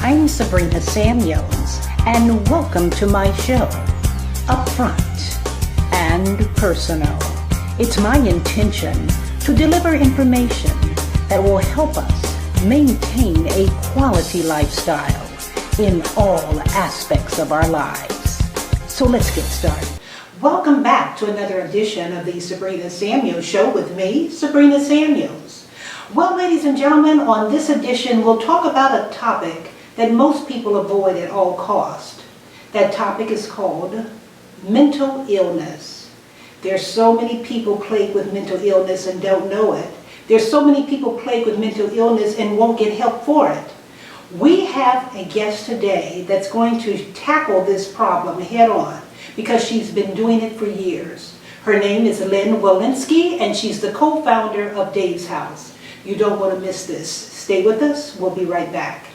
I'm Sabrina Samuels, and welcome to my show, Upfront and Personal. It's my intention to deliver information that will help us maintain a quality lifestyle in all aspects of our lives. So let's get started. Welcome back to another edition of the Sabrina Samuels Show with me, Sabrina Samuels. Well, ladies and gentlemen, on this edition, we'll talk about a topic that most people avoid at all costs. That topic is called mental illness. There's so many people plagued with mental illness and don't know it. There's so many people plagued with mental illness and won't get help for it. We have a guest today that's going to tackle this problem head on because she's been doing it for years. Her name is Lin Wilensky, and she's the co-founder of Dave's House. You don't want to miss this. Stay with us. We'll be right back.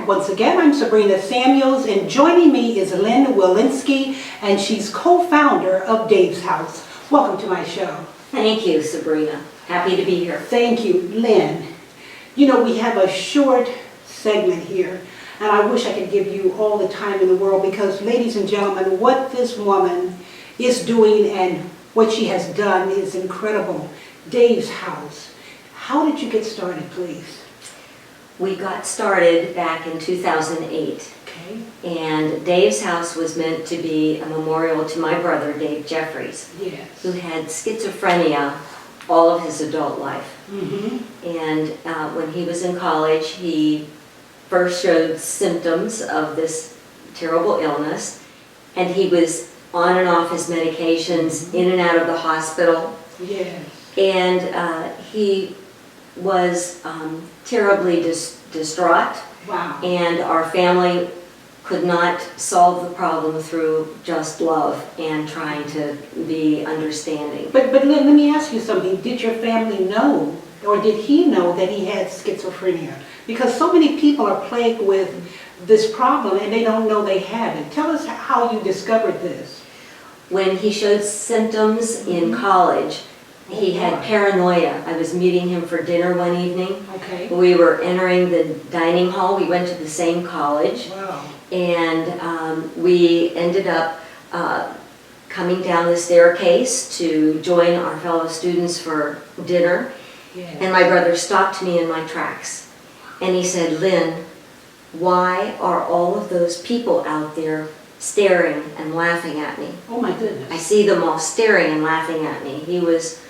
Once again, I'm Sabrina Samuels, and joining me is Lin Wilensky, and she's co-founder of Dave's House. Welcome to my show. Thank you, Sabrina. Happy to be here. Thank you, Lin. You know, we have a short segment here, and I wish I could give you all the time in the world because, ladies and gentlemen, what this woman is doing and what she has done is incredible. Dave's House. How did you get started, please? We got started back in 2008, Okay. and Dave's House was meant to be a memorial to my brother, Dave Jeffries, Yes. who had schizophrenia all of his adult life. Mm-hmm. And when he was in college, he first showed symptoms of this terrible illness, and he was on and off his medications, in and out of the hospital. Yes. And he was terribly distraught. Wow. And our family could not solve the problem through just love and trying to be understanding. But let me ask you something. Did your family know, or did he know that he had schizophrenia? Because so many people are plagued with this problem and they don't know they have it. Tell us how you discovered this. When he showed symptoms in college, he had paranoia. I was meeting him for dinner one evening. Okay. We were entering the dining hall. We went to the same college. Wow. And we ended up coming down the staircase to join our fellow students for dinner. Yes. And my brother stopped me in my tracks. And he said, "Lin, why are all of those people out there staring and laughing at me? Oh my goodness. I see them all staring and laughing at me." He was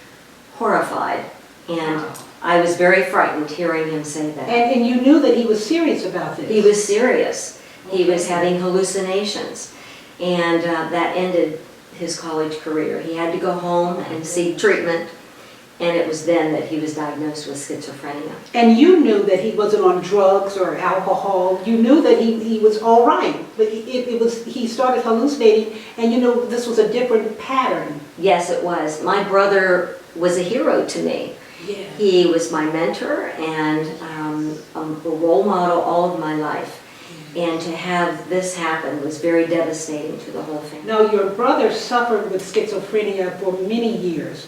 horrified, and Wow. I was very frightened hearing him say that. And you knew that he was serious about this. He was serious. He was Okay. having hallucinations, and that ended his college career. He had to go home and seek treatment, and it was then that he was diagnosed with schizophrenia. And you knew that he wasn't on drugs or alcohol. You knew that he was all right. But he started hallucinating, and you know this was a different pattern. Yes, it was. My brother was a hero to me. Yeah. He was my mentor and a role model all of my life. And to have this happen was very devastating to the whole family. Now, your brother suffered with schizophrenia for many years,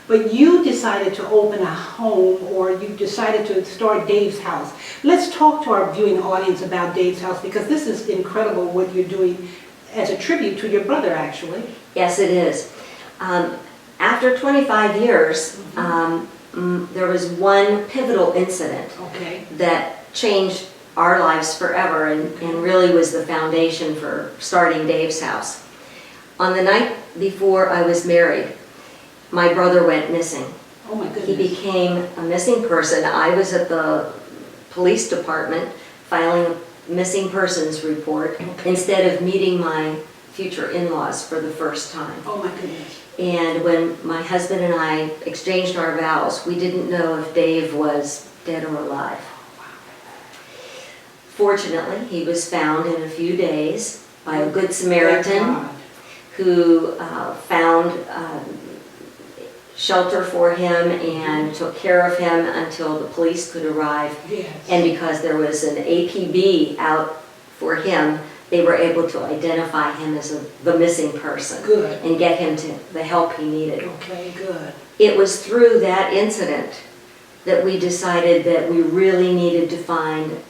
but you decided to open a home, or you decided to start Dave's House. Let's talk to our viewing audience about Dave's House, because this is incredible what you're doing as a tribute to your brother, actually. Yes, it is. After 25 years, there was one pivotal incident Okay. that changed our lives forever and really was the foundation for starting Dave's House. On the night before I was married, my brother went missing. Oh my goodness. He became a missing person. I was at the police department filing a missing persons report Okay. instead of meeting my future in-laws for the first time. Oh my goodness. And when my husband and I exchanged our vows, we didn't know if Dave was dead or alive. Fortunately, he was found in a few days by a good Samaritan who found shelter for him and took care of him until the police could arrive. Yes. And because there was an APB out for him, they were able to identify him as the missing person. Good. And get him to the help he needed. Okay, good. It was through that incident that we decided that we really needed to find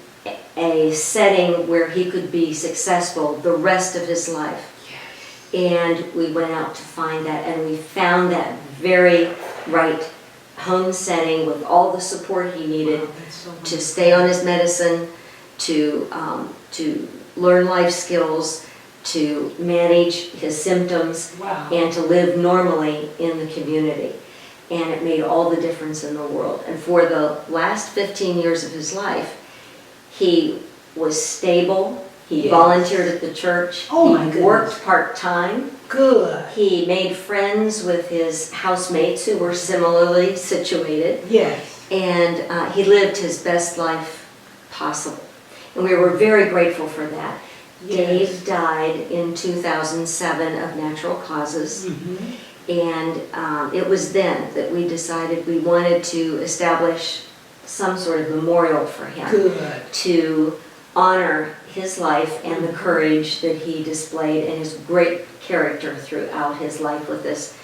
a setting where he could be successful the rest of his life. Yes. And we went out to find that, and we found that very right home setting with all the support he needed to stay on his medicine, to learn life skills, to manage his symptoms, and to live normally in the community. And it made all the difference in the world. And for the last 15 years of his life, he was stable. He volunteered at the church. He worked part-time. Good. He made friends with his housemates who were similarly situated. Yes. And he lived his best life possible. And we were very grateful for that. Yes. Dave died in 2007 of natural causes. Mm-hmm. And it was then that we decided we wanted to establish some sort of memorial for him. Good. To honor his life and the courage that he displayed and his great character throughout his life with this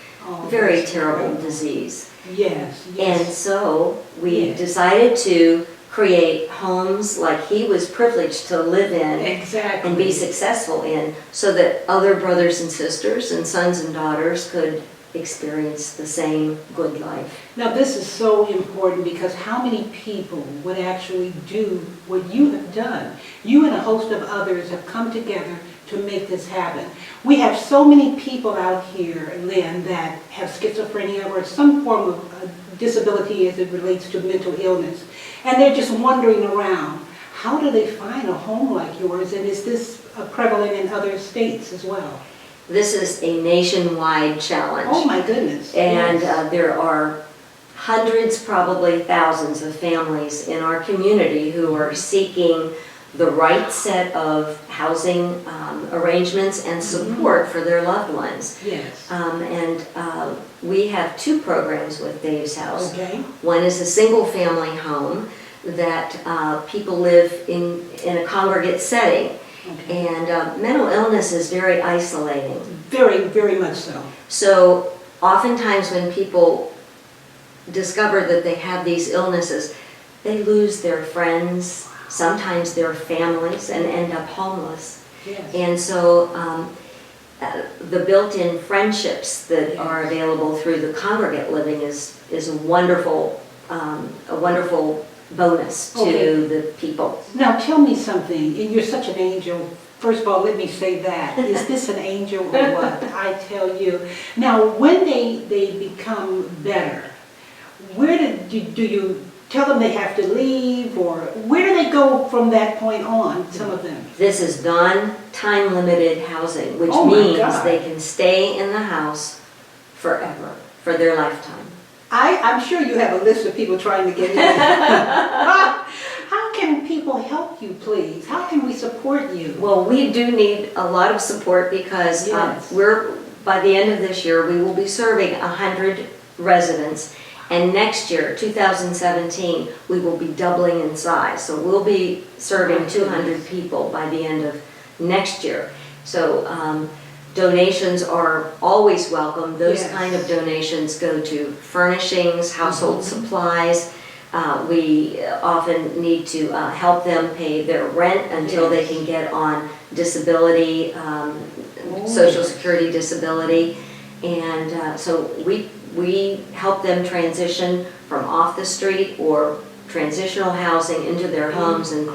very terrible disease. Yes, yes. And so we decided to create homes like he was privileged to live in and be successful in, so that other brothers and sisters and sons and daughters could experience the same good life. Now this is so important, because how many people would actually do what you have done? You and a host of others have come together to make this happen. We have so many people out here, Lynn, that have schizophrenia or some form of disability as it relates to mental illness. And they're just wandering around. How do they find a home like yours? And is this prevalent in other states as well? This is a nationwide challenge. Oh my goodness. And there are hundreds, probably thousands of families in our community who are seeking the right set of housing arrangements and support for their loved ones. Yes. And we have two programs with Dave's House. Okay. One is a single family home that people live in a congregate setting. Okay. And mental illness is very isolating. Very, very much so. So oftentimes when people discover that they have these illnesses, they lose their friends, sometimes their families, and end up homeless. Yes. And so the built-in friendships that are available through the congregate living is a wonderful bonus to the people. Now tell me something. You're such an angel. First of all, let me say that. Is this an angel or what? I tell you. Now, when they become better, where do you tell them they have to leave, or where do they go from that point on, some of them? This is non-time limited housing, which means they can stay in the house forever, for their lifetime. I'm sure you have a list of people trying to get in. How can people help you, please? How can we support you? Well, we do need a lot of support, because by the end of this year, we will be serving 100 residents. And next year, 2017, we will be doubling in size. So we'll be serving 200 people by the end of next year. So donations are always welcome. Those kind of donations go to furnishings, household supplies. We often need to help them pay their rent until they can get on disability, Social Security disability. And so we help them transition from off the street or transitional housing into their homes. And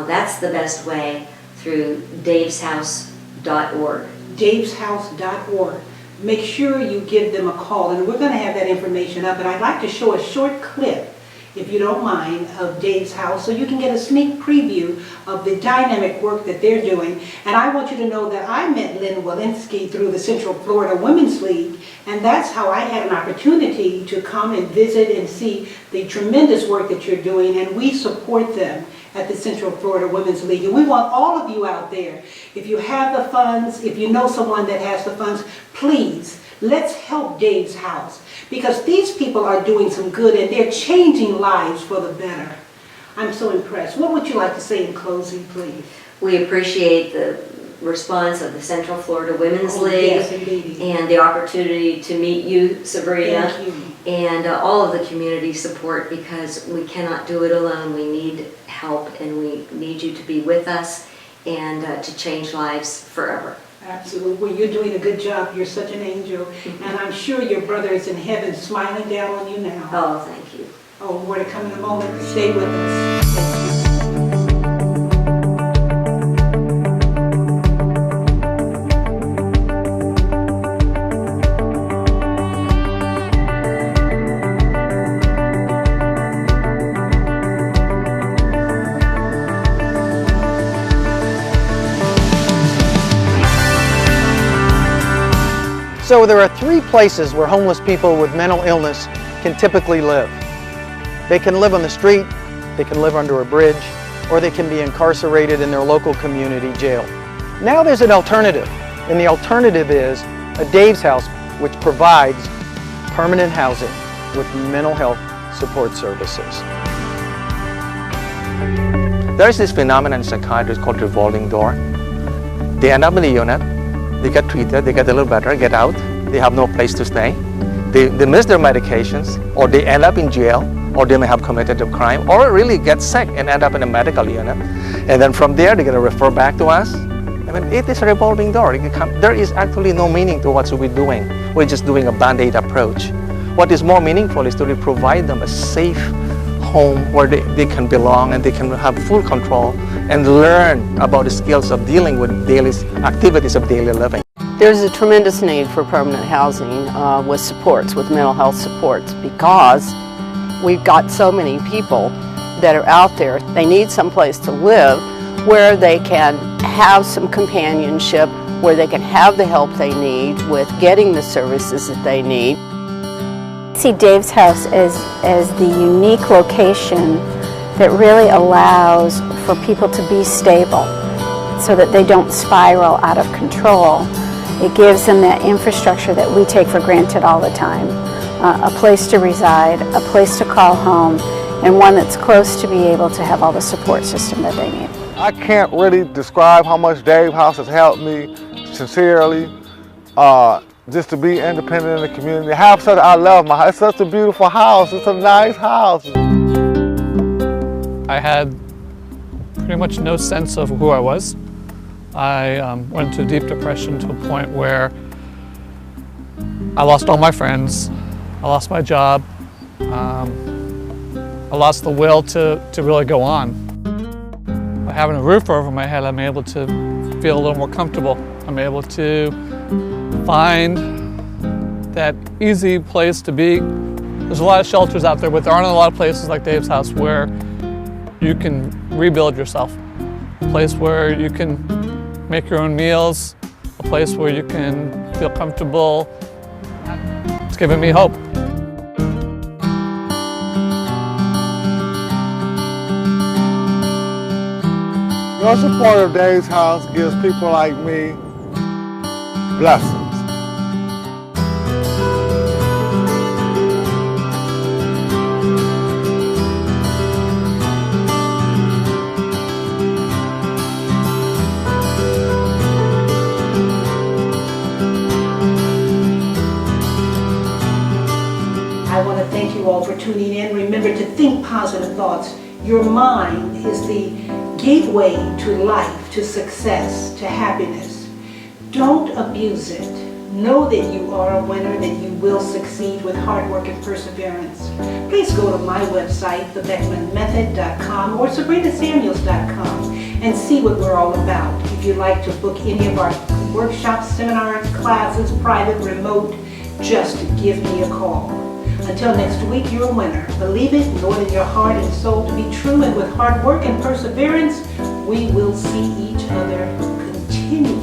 that's the best way, through daveshouse.org. daveshouse.org. Make sure you give them a call, and we're going to have that information up. And I'd like to show a short clip if you don't mind, of Dave's House, so you can get a sneak preview of the dynamic work that they're doing. And I want you to know that I met Lin Wilensky through the Central Florida Women's League, and that's how I had an opportunity to come and visit and see the tremendous work that you're doing, and we support them at the Central Florida Women's League. And we want all of you out there, if you have the funds, if you know someone that has the funds, please, let's help Dave's House, because these people are doing some good and they're changing lives for the better. I'm so impressed. What would you like to say in closing, please? We appreciate the response of the Central Florida Women's League, yes, indeed, and the opportunity to meet you, Sabrina. Thank you. And all of the community support, because we cannot do it alone. We need help, and we need you to be with us and to change lives forever. Absolutely. Well, you're doing a good job. You're such an angel. And I'm sure your brother is in heaven smiling down on you now. Oh, thank you. Oh, more to come in a moment. Stay with us. Thank you. So there are three places where homeless people with mental illness can typically live. They can live on the street, they can live under a bridge, or they can be incarcerated in their local community jail. Now there's an alternative, and the alternative is a Dave's House, which provides permanent housing with mental health support services. There's this phenomenon in psychiatry called revolving door. They end up in the unit, they get treated, they get a little better, get out, they have no place to stay. They miss their medications, or they end up in jail, or they may have committed a crime, or really get sick and end up in a medical unit. And then from there, they're going to refer back to us. I mean, it is a revolving door. There is actually no meaning to what we're doing. We're just doing a band-aid approach. What is more meaningful is to really provide them a safe home where they can belong and they can have full control and learn about the skills of dealing with daily activities of daily living. There's a tremendous need for permanent housing with supports, with mental health supports, because we've got so many people that are out there. They need some place to live where they can have some companionship, where they can have the help they need with getting the services that they need. I see Dave's House as the unique location that really allows for people to be stable so that they don't spiral out of control. It gives them that infrastructure that we take for granted all the time. A place to reside, a place to call home, and one that's close to be able to have all the support system that they need. I can't really describe how much Dave's House has helped me, sincerely, just to be independent in the community. I love my house. It's such a beautiful house. It's a nice house. I had pretty much no sense of who I was. I went into deep depression to a point where I lost all my friends, I lost my job, I lost the will to really go on. By having a roof over my head, I'm able to feel a little more comfortable. I'm able to find that easy place to be. There's a lot of shelters out there, but there aren't a lot of places like Dave's House where you can rebuild yourself. A place where you can make your own meals, a place where you can feel comfortable. It's given me hope. Your support of Dave's House gives people like me blessings. I want to thank you all for tuning in. Remember to think positive thoughts. Your mind is the gateway to life, to success, to happiness. Don't abuse it. Know that you are a winner, that you will succeed with hard work and perseverance. Please go to my website, thebeckmanmethod.com or sabrinasamuels.com, and see what we're all about. If you'd like to book any of our workshops, seminars, classes, private, remote, just give me a call. Until next week, you're a winner. Believe it, know it in your heart and soul to be true, and with hard work and perseverance, we will see each other continually